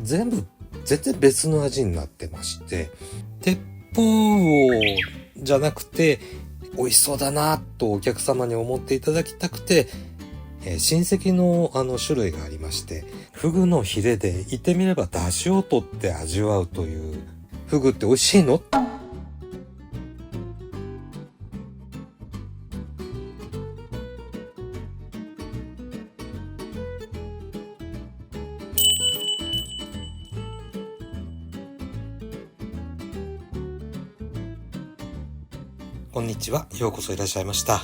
全然別の味になってまして、鉄砲じゃなくて美味しそうだなとお客様に思っていただきたくて、親戚の種類がありまして、フグのヒレで言ってみれば出汁を取って味わうという。フグって美味しいの？こんにちは。ようこそいらっしゃいました。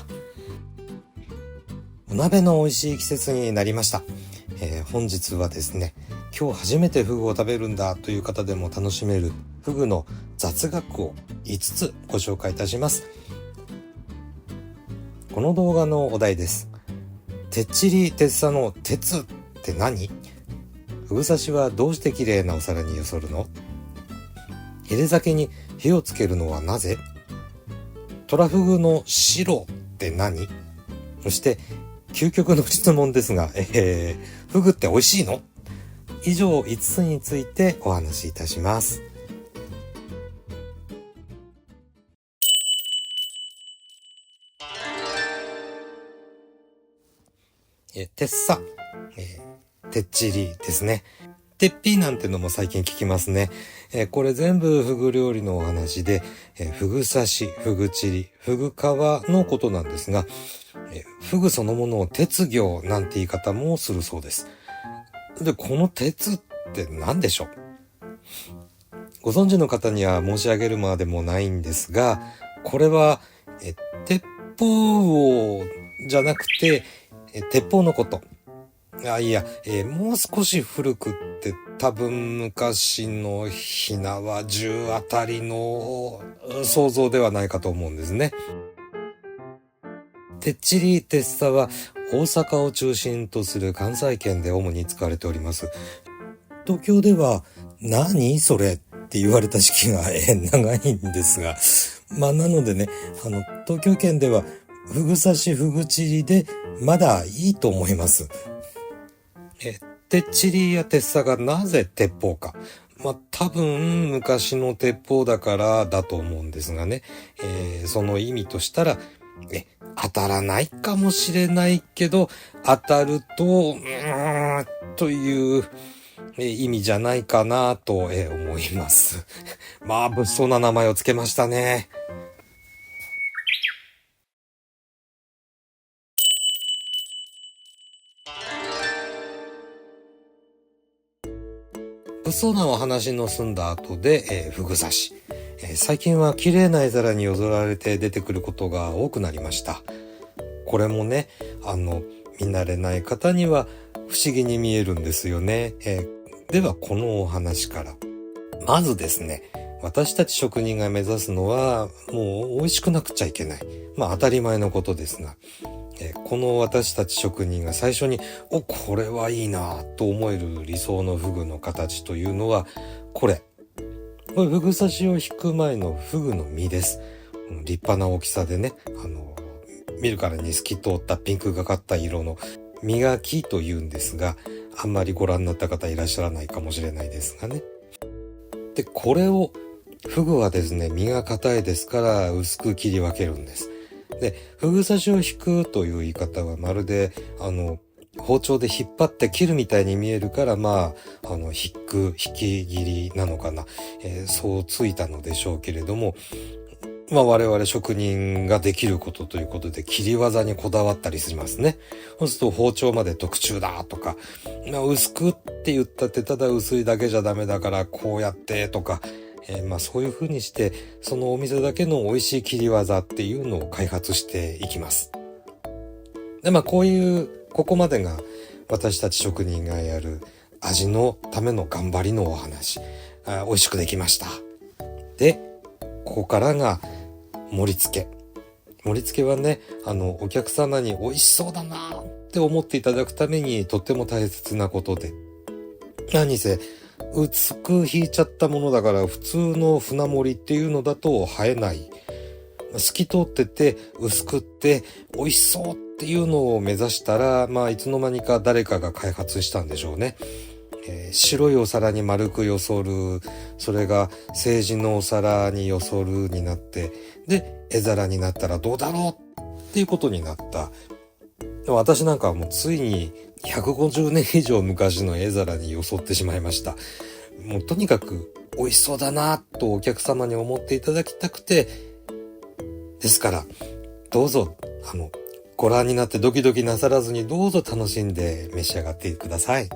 お鍋の美味しい季節になりました。本日はですね、今日初めてフグを食べるんだという方でも楽しめるフグの雑学を5つご紹介いたします。この動画のお題です。てっちりてっさの鉄って何？フグ刺しはどうして綺麗なお皿によそるの？ヒレ酒に火をつけるのはなぜ？トラフグの白って何？そして究極の質問ですが、フグって美味しいの？以上5つについてお話しいたします。てっさ、てっちりですね。てっぴーなんてのも最近聞きますね。これ全部フグ料理のお話で、フグ刺し、フグチリ、フグ皮のことなんですが、フグそのものを鉄魚なんて言い方もするそうです。で、この鉄って何でしょう？ご存知の方には申し上げるまでもないんですが、これは鉄砲じゃなくて鉄砲のこと。もう少し古くって多分昔の火縄銃あたりの想像ではないかと思うんですね。てっちりてっさは大阪を中心とする関西圏で主に使われております。東京では何それって言われた時期が長いんですが、なのでね、東京圏ではフグ刺しフグチリでまだいいと思います。てっちりやてっさがなぜ鉄砲か。多分昔の鉄砲だからだと思うんですがね、その意味としたら、当たらないかもしれないけど、当たると、という意味じゃないかなと思います。物騒な名前をつけましたね。物騒なお話の済んだ後で、フグ刺し。最近は綺麗な絵皿によられて出てくることが多くなりました。これもね、見慣れない方には不思議に見えるんですよね。ではこのお話から。まずですね、私たち職人が目指すのはもう美味しくなくちゃいけない。当たり前のことですが、この私たち職人が最初にこれはいいなと思える理想のフグの形というのはこれフグ刺しを引く前のフグの身です。立派な大きさでね、見るからに透き通ったピンクがかった色の磨きというんですが、あんまりご覧になった方いらっしゃらないかもしれないですがね。で、これをフグはですね、身が硬いですから薄く切り分けるんです。で、フグ刺しを引くという言い方はまるで包丁で引っ張って切るみたいに見えるから引き切りなのかな、そうついたのでしょうけれども、我々職人ができることということで切り技にこだわったりしますね。そうすると包丁まで特注だとか、薄くって言ったってただ薄いだけじゃダメだからこうやってとか、そういう風にしてそのお店だけの美味しい切り技っていうのを開発していきます。でここまでが私たち職人がやる味のための頑張りのお話。美味しくできました。で、ここからが盛り付け。盛り付けはね、お客様に美味しそうだなって思っていただくためにとっても大切なことで。何せ、薄く引いちゃったものだから普通の船盛りっていうのだと映えない。透き通ってて薄くって美味しそうっていうのを目指したら、いつの間にか誰かが開発したんでしょうね。白いお皿に丸くよそる、それが青磁のお皿によそるになって、で絵皿になったらどうだろうっていうことになった。でも私なんかはもうついに150年以上昔の絵皿によそってしまいました。もうとにかく美味しそうだなとお客様に思っていただきたくて、ですからどうぞご覧になってドキドキなさらずに、どうぞ楽しんで召し上がってください。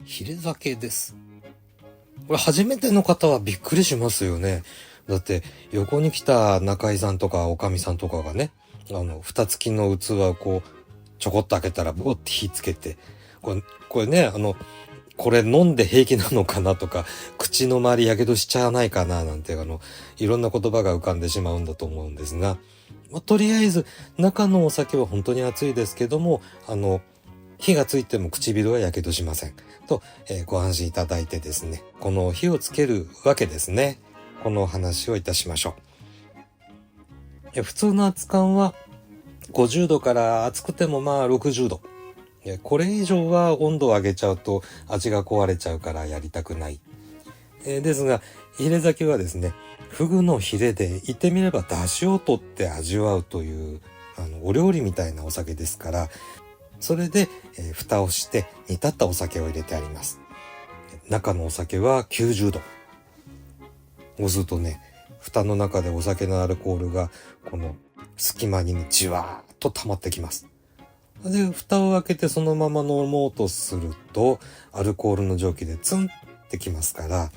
ヒレ酒です。これ初めての方はびっくりしますよね。だって横に来た中井さんとかおかみさんとかがね、蓋付きの器をこうちょこっと開けたらボーって火つけて、これね、これ飲んで平気なのかなとか、口の周りやけどしちゃわないかななんていろんな言葉が浮かんでしまうんだと思うんですが、とりあえず中のお酒は本当に熱いですけども、火がついても唇はやけどしませんと、ご安心いただいてですね、この火をつけるわけですね。このお話をいたしましょう。普通の熱燗は50度から熱くても60度。これ以上は温度を上げちゃうと味が壊れちゃうからやりたくない。ですが、ヒレ酒はですね、フグのヒレで言ってみれば出汁を取って味わうというお料理みたいなお酒ですから、それで、蓋をして煮立ったお酒を入れてあります。中のお酒は90度。そうするとね、蓋の中でお酒のアルコールがこの隙間にじわーっと溜まってきます。で、蓋を開けてそのまま飲もうとすると、アルコールの蒸気でツンってきますから、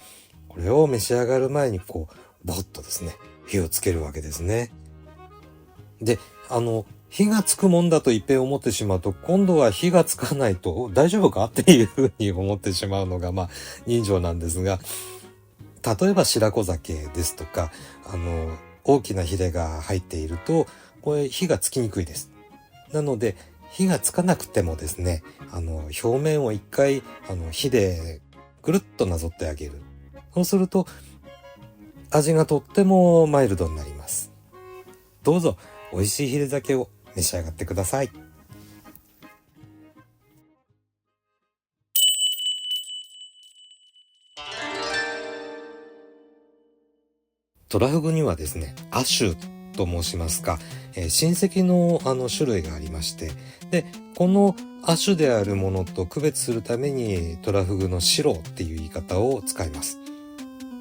これを召し上がる前にボッとですね、火をつけるわけですね。で、火がつくもんだと一遍思ってしまうと、今度は火がつかないと大丈夫かっていうふうに思ってしまうのが人情なんですが、例えば白子酒ですとか、大きなヒレが入っていると、これ火がつきにくいです。なので、火がつかなくてもですね、表面を一回、火でぐるっとなぞってあげる。そうすると、味がとってもマイルドになります。どうぞ、美味しいヒレ酒を召し上がってください。トラフグにはですね、亜種と申しますか、親戚の種類がありまして、で、この亜種であるものと区別するためにトラフグの白っていう言い方を使います。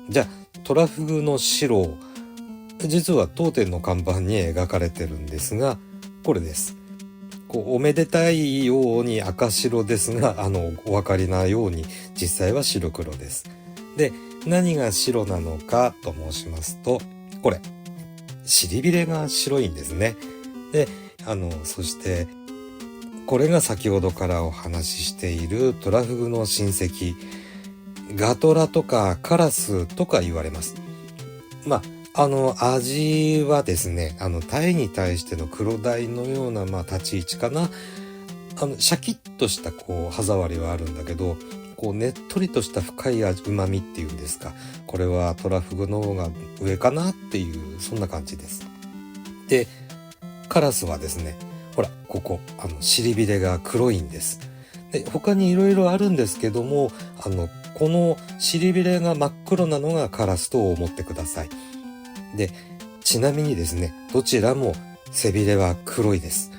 じゃあ、トラフグの白、実は当店の看板に描かれてるんですが、これです。おめでたいように赤白ですが、お分かりなように実際は白黒です。で、何が白なのかと申しますと、これ、尻びれが白いんですね。で、そして、これが先ほどからお話ししているトラフグの親戚、ガトラとかカラスとか言われます。味はですね、タイに対しての黒鯛のような、立ち位置かな。シャキッとした歯触りはあるんだけど、ねっとりとした深い旨味っていうんですか。これはトラフグの方が上かなっていう、そんな感じです。で、カラスはですね、ほら、尻びれが黒いんです。で、他にいろいろあるんですけども、この尻びれが真っ黒なのがカラスと思ってください。で、ちなみにですね、どちらも背びれは黒いです。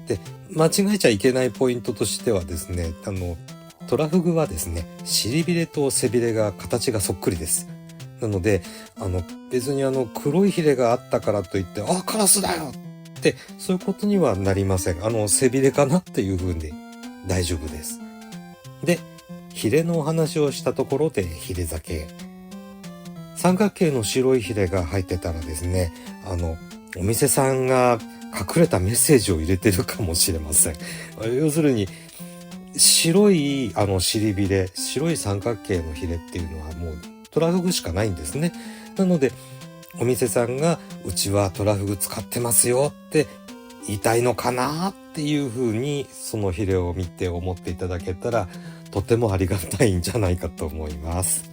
で、間違えちゃいけないポイントとしてはですね、トラフグはですね、尻びれと背びれが形がそっくりです。なので、別に黒いヒレがあったからといって、カラスだよって、そういうことにはなりません。背びれかなっていう風で大丈夫です。で、ヒレのお話をしたところでヒレ酒。三角形の白いヒレが入ってたらですね、お店さんが隠れたメッセージを入れてるかもしれません。要するに、白い尻びれ、白い三角形のヒレっていうのはもうトラフグしかないんですね。なので、お店さんがうちはトラフグ使ってますよって言いたいのかなっていうふうに、そのヒレを見て思っていただけたら、とてもありがたいんじゃないかと思います。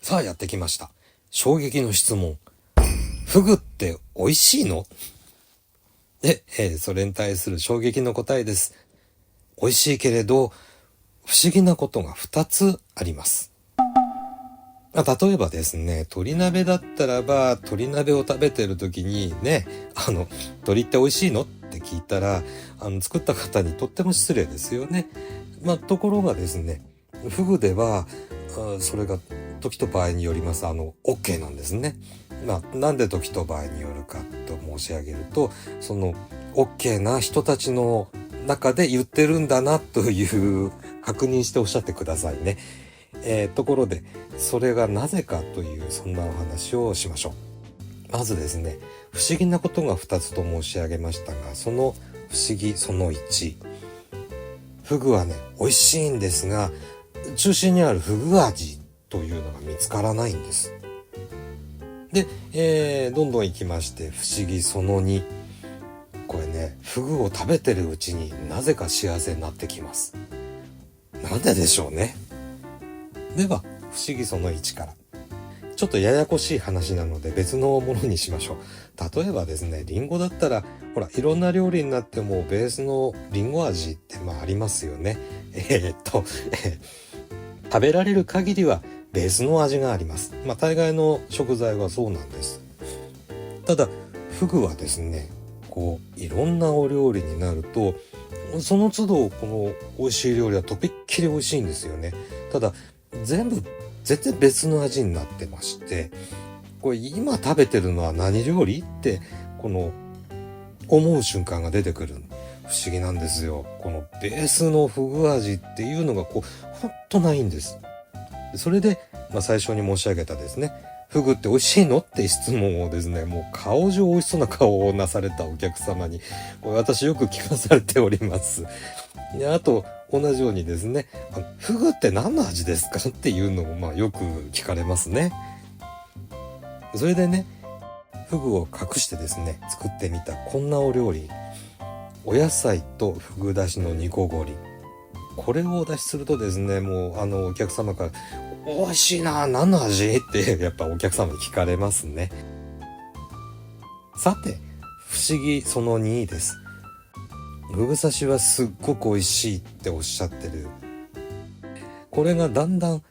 さあやってきました。衝撃の質問。フグって美味しいの？で、それに対する衝撃の答えです。美味しいけれど、不思議なことが2つあります。例えばですね、鶏鍋だったらば、鶏鍋を食べてる時にね、鶏って美味しいのって聞いたら、作った方にとっても失礼ですよね。ところがですね、フグでは、それが時と場合によります。OK なんですね。なんで時と場合によるかと申し上げると、その OK な人たちの中で言ってるんだなという確認しておっしゃってくださいね。ところで、それがなぜかというそんなお話をしましょう。まずですね、不思議なことが2つと申し上げましたが、その不思議その1。フグはね、美味しいんですが、中心にあるフグ味というのが見つからないんです。で、どんどん行きまして、不思議その2。これね、フグを食べてるうちになぜか幸せになってきます。なんででしょうね。では、不思議その1から。ちょっとややこしい話なので別のものにしましょう。例えばですね、リンゴだったら、ほら、いろんな料理になってもベースのリンゴ味ってありますよね。食べられる限りはベースの味があります。大概の食材はそうなんです。ただ、フグはですね、いろんなお料理になると、その都度この美味しい料理はとびっきり美味しいんですよね。ただ、全然別の味になってまして、これ今食べてるのは何料理って思う瞬間が出てくる。不思議なんですよ。このベースのフグ味っていうのがほんとないんです。それで、最初に申し上げたですね、フグって美味しいのって質問をですね、もう顔中美味しそうな顔をなされたお客様に、これ私よく聞かされております。で、あと同じようにですね、フグって何の味ですかっていうのもよく聞かれますね。それでね、フグを隠してですね、作ってみたこんなお料理。お野菜とフグだしの煮こごり。これをお出しするとですね、もうお客様から美味しいな、何の味ってやっぱお客様に聞かれますね。さて、不思議その2です。フグ刺しはすっごく美味しいっておっしゃってる。これがだんだん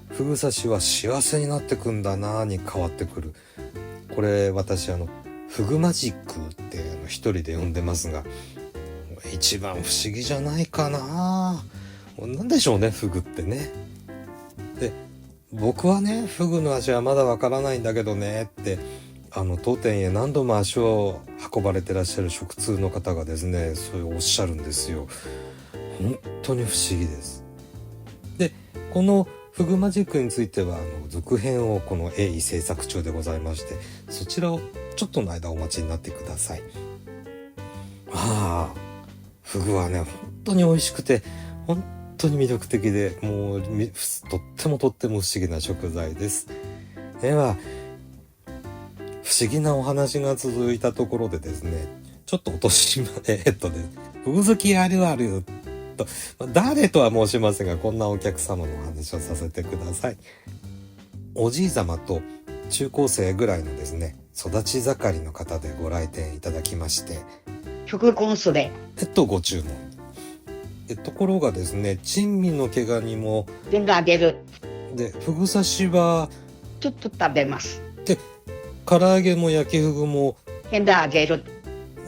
フグ刺しは幸せになってくんだなに変わってくる。これ私フグマジックって一人で呼んでますが、一番不思議じゃないかな。なんでしょうね、フグってね。で、僕はね、フグの味はまだわからないんだけどねって当店へ何度も足を運ばれてらっしゃる食通の方がですね、そうおっしゃるんですよ。本当に不思議です。で、このフグマジックについては続編をこの鋭意制作中でございまして、そちらをちょっとの間お待ちになってください。フグはね、本当に美味しくて本当に魅力的で、もうとっても不思議な食材です。では、不思議なお話が続いたところでですね、ちょっと落としまフグ好きあるあると、誰とは申しませんが、こんなお客様のお話をさせてください。おじい様と中高生ぐらいのですね、育ち盛りの方でご来店いただきまして、フグコンソメご注文。ところがですね、珍味の毛ガニも全部あげる。で、フグ刺しはちょっと食べます。で、唐揚げも焼きフグも変であげる。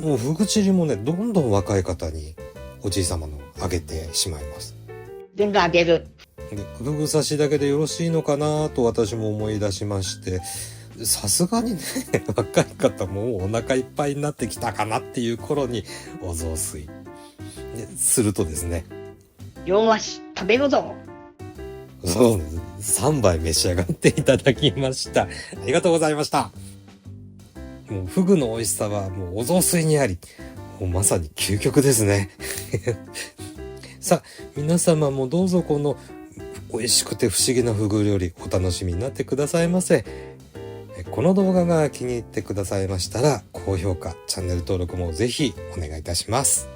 もうフグチリもね、どんどん若い方におじい様のあげてしまいます。全部あげる。で、フグ刺しだけでよろしいのかなと私も思い出しまして、さすがにね、若い方もお腹いっぱいになってきたかなっていう頃にお雑炊でするとですね、よし食べるぞ。そうです。3杯召し上がっていただきました。ありがとうございました。もうフグの美味しさはもうお雑炊にあり、もうまさに究極ですね。さあ、皆様もどうぞこの美味しくて不思議なフグ料理お楽しみになってくださいませ。この動画が気に入ってくださいましたら、高評価、チャンネル登録もぜひお願いいたします。